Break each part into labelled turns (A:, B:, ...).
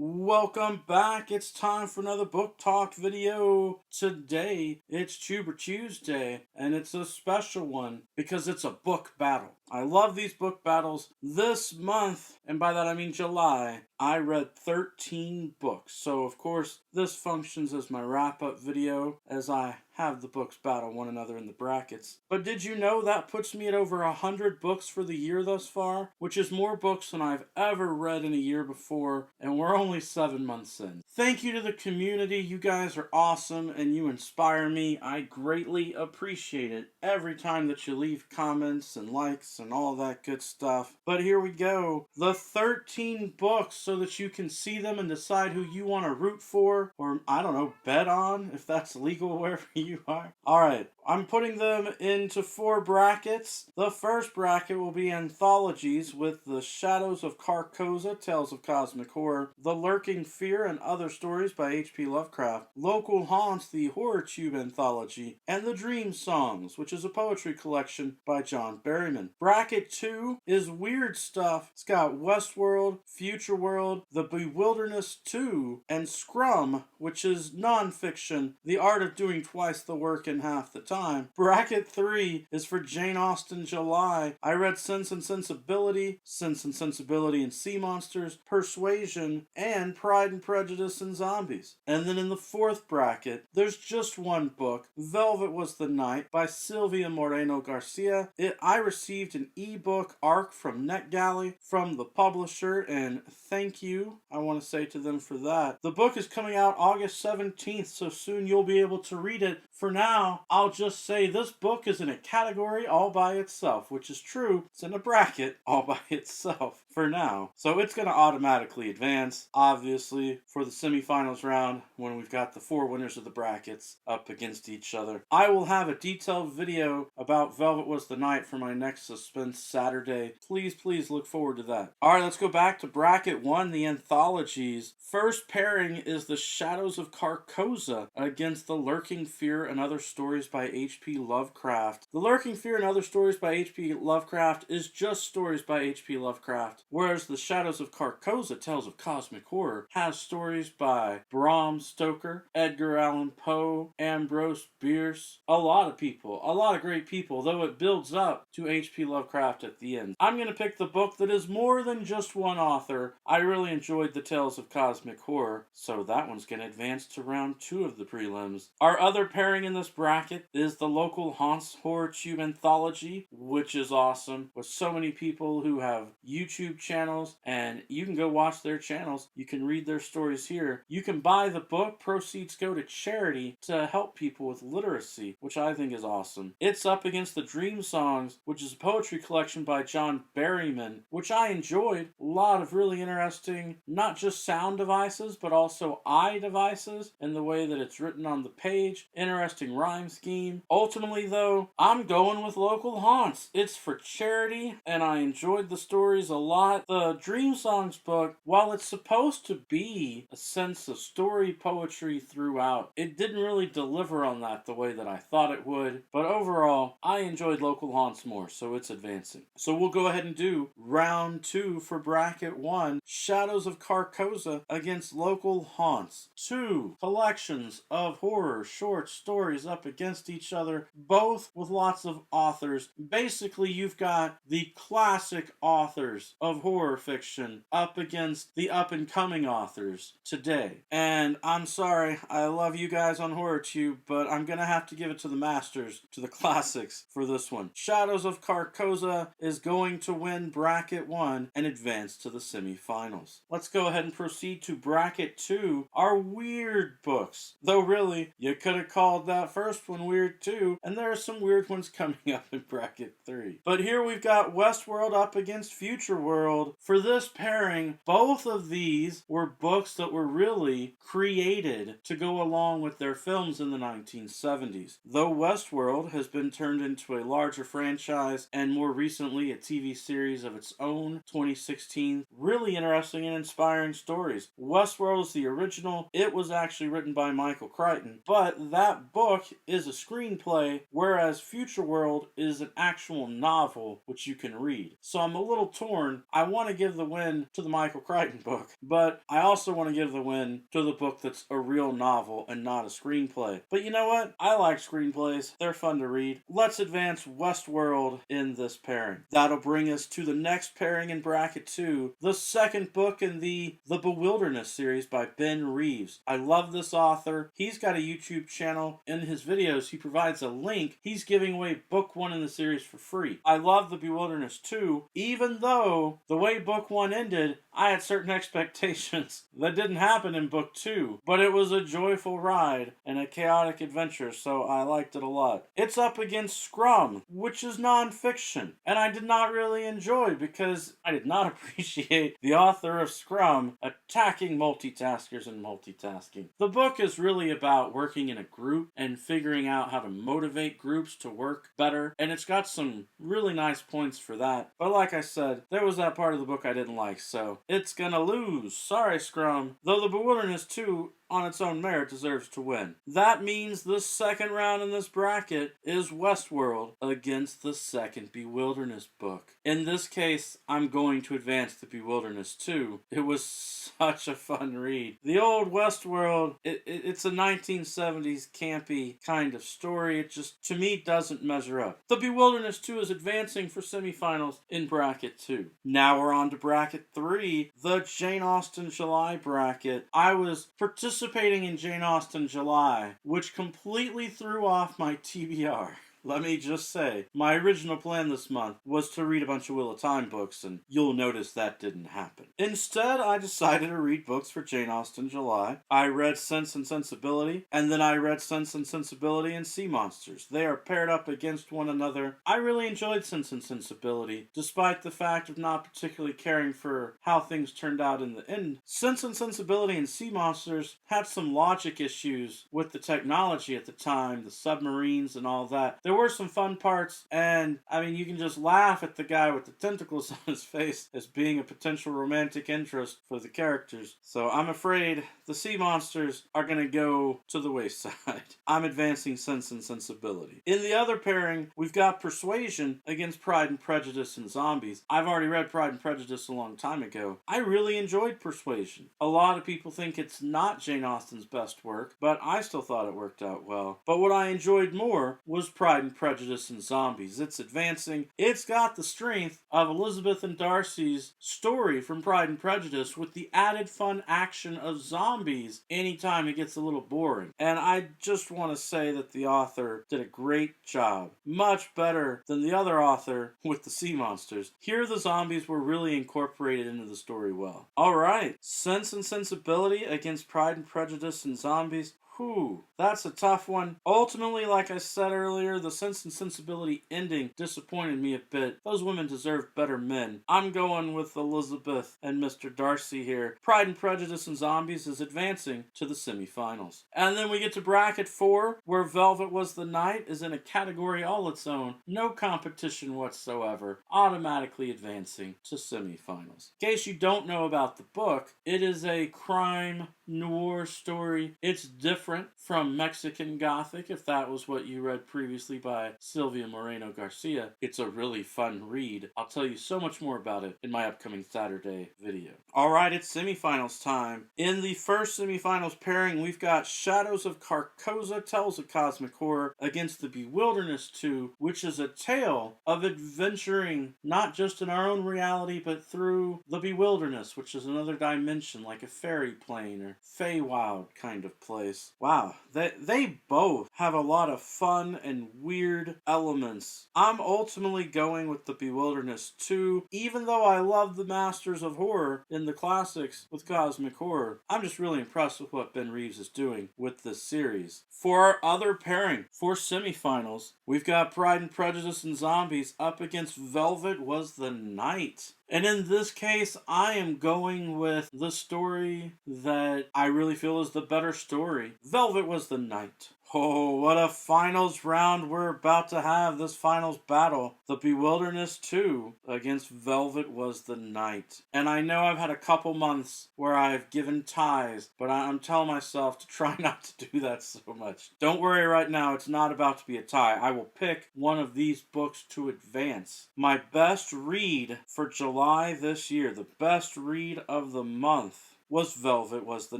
A: Welcome back. It's time for another book talk video. Today, it's Tuber Tuesday, and it's a special one because it's a book battle. I love these book battles. This month, and by that I mean July, I read 13 books. So, of course, this functions as my wrap-up video as I have the books battle one another in the brackets. But did you know that puts me at over 100 books for the year thus far? Which is more books than I've ever read in a year before, and we're only 7 months in. Thank you to the community. You guys are awesome, and you inspire me. I greatly appreciate it every time that you leave comments and likes and all that good stuff. But here we go. The 13 books so that you can see them and decide who you want to root for, or, I don't know, bet on, if that's legal wherever you are. Alright, I'm putting them into 4 brackets. The first bracket will be anthologies with The Shadows of Carcosa, Tales of Cosmic Horror, The Lurking Fear and Other Stories by H.P. Lovecraft, Local Haunts, the Horror Tube Anthology, and The Dream Songs, which is a poetry collection by John Berryman. Bracket 2 is weird stuff. It's got Westworld, Future World, The Bewilderness 2, and Scrum, which is non-fiction, the art of doing twice the work in half the time. Bracket 3 is for Jane Austen July. I read Sense and Sensibility and Sea Monsters, Persuasion, and Pride and Prejudice and Zombies. And then in the 4th bracket, there's just one book, Velvet Was the Night by Sylvia Moreno Garcia. I received an ebook ARC from NetGalley from the publisher, and thank you, I want to say to them for that. The book is coming out August 17th, so soon you'll be able to read it. For now, I'll just say this book is in a category all by itself, which is true. It's in a bracket all by itself for now. So it's going to automatically advance, obviously, for the semifinals round when we've got the 4 winners of the brackets up against each other. I will have a detailed video about Velvet Was the Night for my next Suspense Saturday. Please look forward to that. Alright, let's go back to bracket 1, the anthologies. First pairing is The Shadows of Carcosa against The Lurking Fear and Other Stories by H.P. Lovecraft. The Lurking Fear and Other Stories by H.P. Lovecraft is just stories by H.P. Lovecraft, whereas The Shadows of Carcosa, Tales of Cosmic Horror, has stories by Bram Stoker, Edgar Allan Poe, Ambrose Bierce, a lot of great people, though it builds up to H.P. Lovecraft at the end. I'm going to pick the book that is more than just one author. I really enjoyed The Tales of Cosmic Horror, so that one's going to advance to round 2 of the prelims. Our other pairing in this bracket is the Local Haunts Horror Tube Anthology, which is awesome, with so many people who have YouTube channels, and you can go watch their channels. You can read their stories here. You can buy the book. Proceeds go to charity to help people with literacy, which I think is awesome. It's up against The Dream Songs, which is a poetry collection by John Berryman, which I enjoyed. A lot of really interesting, not just sound devices, but also eye devices, and the way that it's written on the page. Interesting rhyme scheme. Ultimately, though, I'm going with Local Haunts. It's for charity, and I enjoyed the stories a lot. The Dream Songs book, while it's supposed to be a sense of story poetry throughout, it didn't really deliver on that the way that I thought it would. But overall, I enjoyed Local Haunts more, so it's advancing. So we'll go ahead and do round 2 for bracket 1. Shadows of Carcosa against Local Haunts. 2 collections of horror short stories up against each other, both with lots of authors. Basically, you've got the classic authors of horror fiction up against the up-and-coming authors today. And I'm sorry, I love you guys on HorrorTube, but I'm gonna have to give it to the masters, to the classics for this one. Shadows of Carcosa is going to win bracket 1 and advance to the semifinals. Let's go ahead and proceed to bracket 2, our weird books. Though really, you could have called that first one weird too, and there are some weird ones coming up in bracket 3. But here we've got Westworld up against Future World. For this pairing, both of these were books that were really created to go along with their films in the 1970s. Though Westworld has been turned into a larger franchise and more recently a TV series of its own, 2016, really interesting and inspiring stories. Westworld is the original. It was actually written by Michael Crichton, but that book is a screenplay, whereas Future World is an actual novel which you can read. So I'm a little torn. I want to give the win to the Michael Crichton book, but I also want to give the win to the book that's a real novel and not a screenplay. But you know what? I like screenplays. They're fun to read. Let's advance Westworld in this pairing. That'll bring us to the next pairing in bracket 2, the second book in the Bewilderness series by Ben Reeves. I love this author. He's got a YouTube channel. In his videos, he provides a link. He's giving away book 1 in the series for free. I love The Bewilderness 2, even though the way book 1 ended, I had certain expectations that didn't happen in book 2, but it was a joyful ride and a chaotic adventure, so I liked it a lot. It's up against Scrum, which is nonfiction, and I did not really enjoy because I did not appreciate the author of Scrum attacking multitaskers and multitasking. The book is really about working in a group and figuring out how to motivate groups to work better, and it's got some really nice points for that. But like I said, there was that part of the book I didn't like, so it's gonna lose. Sorry, Scrum. Though The Bewilderness 2 on its own merit deserves to win. That means the second round in this bracket is Westworld against the second Bewilderness book. In this case, I'm going to advance The Bewilderness 2. It was such a fun read. The old Westworld, it's a 1970s campy kind of story. It just, to me, doesn't measure up. The Bewilderness 2 is advancing for semifinals in bracket 2. Now we're on to bracket 3, the Jane Austen July bracket. I was participating in Jane Austen July, which completely threw off my TBR. Let me just say, my original plan this month was to read a bunch of Wheel of Time books, and you'll notice that didn't happen. Instead, I decided to read books for Jane Austen July. I read Sense and Sensibility, and then I read Sense and Sensibility and Sea Monsters. They are paired up against one another. I really enjoyed Sense and Sensibility, despite the fact of not particularly caring for how things turned out in the end. Sense and Sensibility and Sea Monsters had some logic issues with the technology at the time, the submarines and all that. There were some fun parts, and I mean, you can just laugh at the guy with the tentacles on his face as being a potential romantic interest for the characters. So I'm afraid the Sea Monsters are going to go to the wayside. I'm advancing Sense and Sensibility. In the other pairing, we've got Persuasion against Pride and Prejudice and Zombies. I've already read Pride and Prejudice a long time ago. I really enjoyed Persuasion. A lot of people think it's not Jane Austen's best work, but I still thought it worked out well. But what I enjoyed more was Pride and Prejudice and Zombies. It's advancing. It's got the strength of Elizabeth and Darcy's story from Pride and Prejudice with the added fun action of zombies anytime it gets a little boring. And I just want to say that the author did a great job. Much better than the other author with the Sea Monsters. Here the zombies were really incorporated into the story well. Alright, Sense and Sensibility against Pride and Prejudice and Zombies. Whew, that's a tough one. Ultimately, like I said earlier, the Sense and Sensibility ending disappointed me a bit. Those women deserve better men. I'm going with Elizabeth and Mr. Darcy here. Pride and Prejudice and Zombies is advancing to the semifinals. And then we get to bracket 4, where Velvet Was the Night is in a category all its own. No competition whatsoever. Automatically advancing to semifinals. In case you don't know about the book, it is a crime noir story. It's different from Mexican Gothic, if that was what you read previously by Silvia Moreno Garcia. It's a really fun read. I'll tell you so much more about it in my upcoming Saturday video. Alright, it's semifinals time. In the first semifinals pairing, we've got Shadows of Carcosa, Tales of Cosmic Horror, against the Bewilderness 2, which is a tale of adventuring not just in our own reality, but through the Bewilderness, which is another dimension, like a fairy plane or Feywild kind of place. Wow, they both have a lot of fun and weird elements. I'm ultimately going with the Bewilderness 2, even though I love the Masters of Horror in the classics with Cosmic Horror. I'm just really impressed with what Ben Reeves is doing with this series. For our other pairing, for semifinals, we've got Pride and Prejudice and Zombies up against Velvet Was the Night. And in this case, I am going with the story that I really feel is the better story. Velvet Was the Night. Oh, what a finals round we're about to have, this finals battle. The Bewilderness 2 against Velvet Was the Night. And I know I've had a couple months where I've given ties, but I'm telling myself to try not to do that so much. Don't worry right now, it's not about to be a tie. I will pick one of these books to advance. My best read for July this year, the best read of the month, was Velvet Was the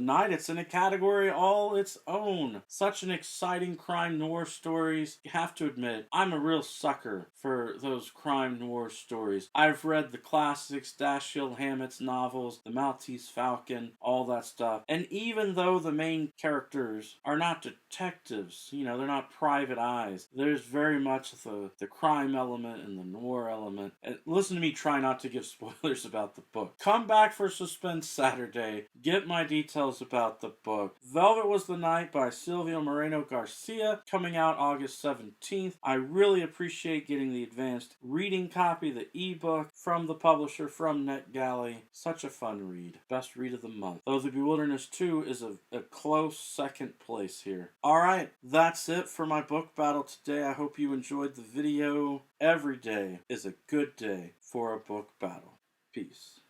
A: Night. It's in a category all its own. Such an exciting crime noir stories. You have to admit, I'm a real sucker for those crime noir stories. I've read the classics, Dashiell Hammett's novels, The Maltese Falcon, all that stuff. And even though the main characters are not detectives, they're not private eyes, there's very much the crime element and the noir element. And listen to me try not to give spoilers about the book. Come back for Suspense Saturday. Get my details about the book. Velvet Was the Night by Silvio Moreno Garcia, coming out August 17th. I really appreciate getting the advanced reading copy, the ebook, from the publisher, from NetGalley. Such a fun read. Best read of the month. Though The Bewilderness 2 is a close second place here. Alright, that's it for my book battle today. I hope you enjoyed the video. Every day is a good day for a book battle. Peace.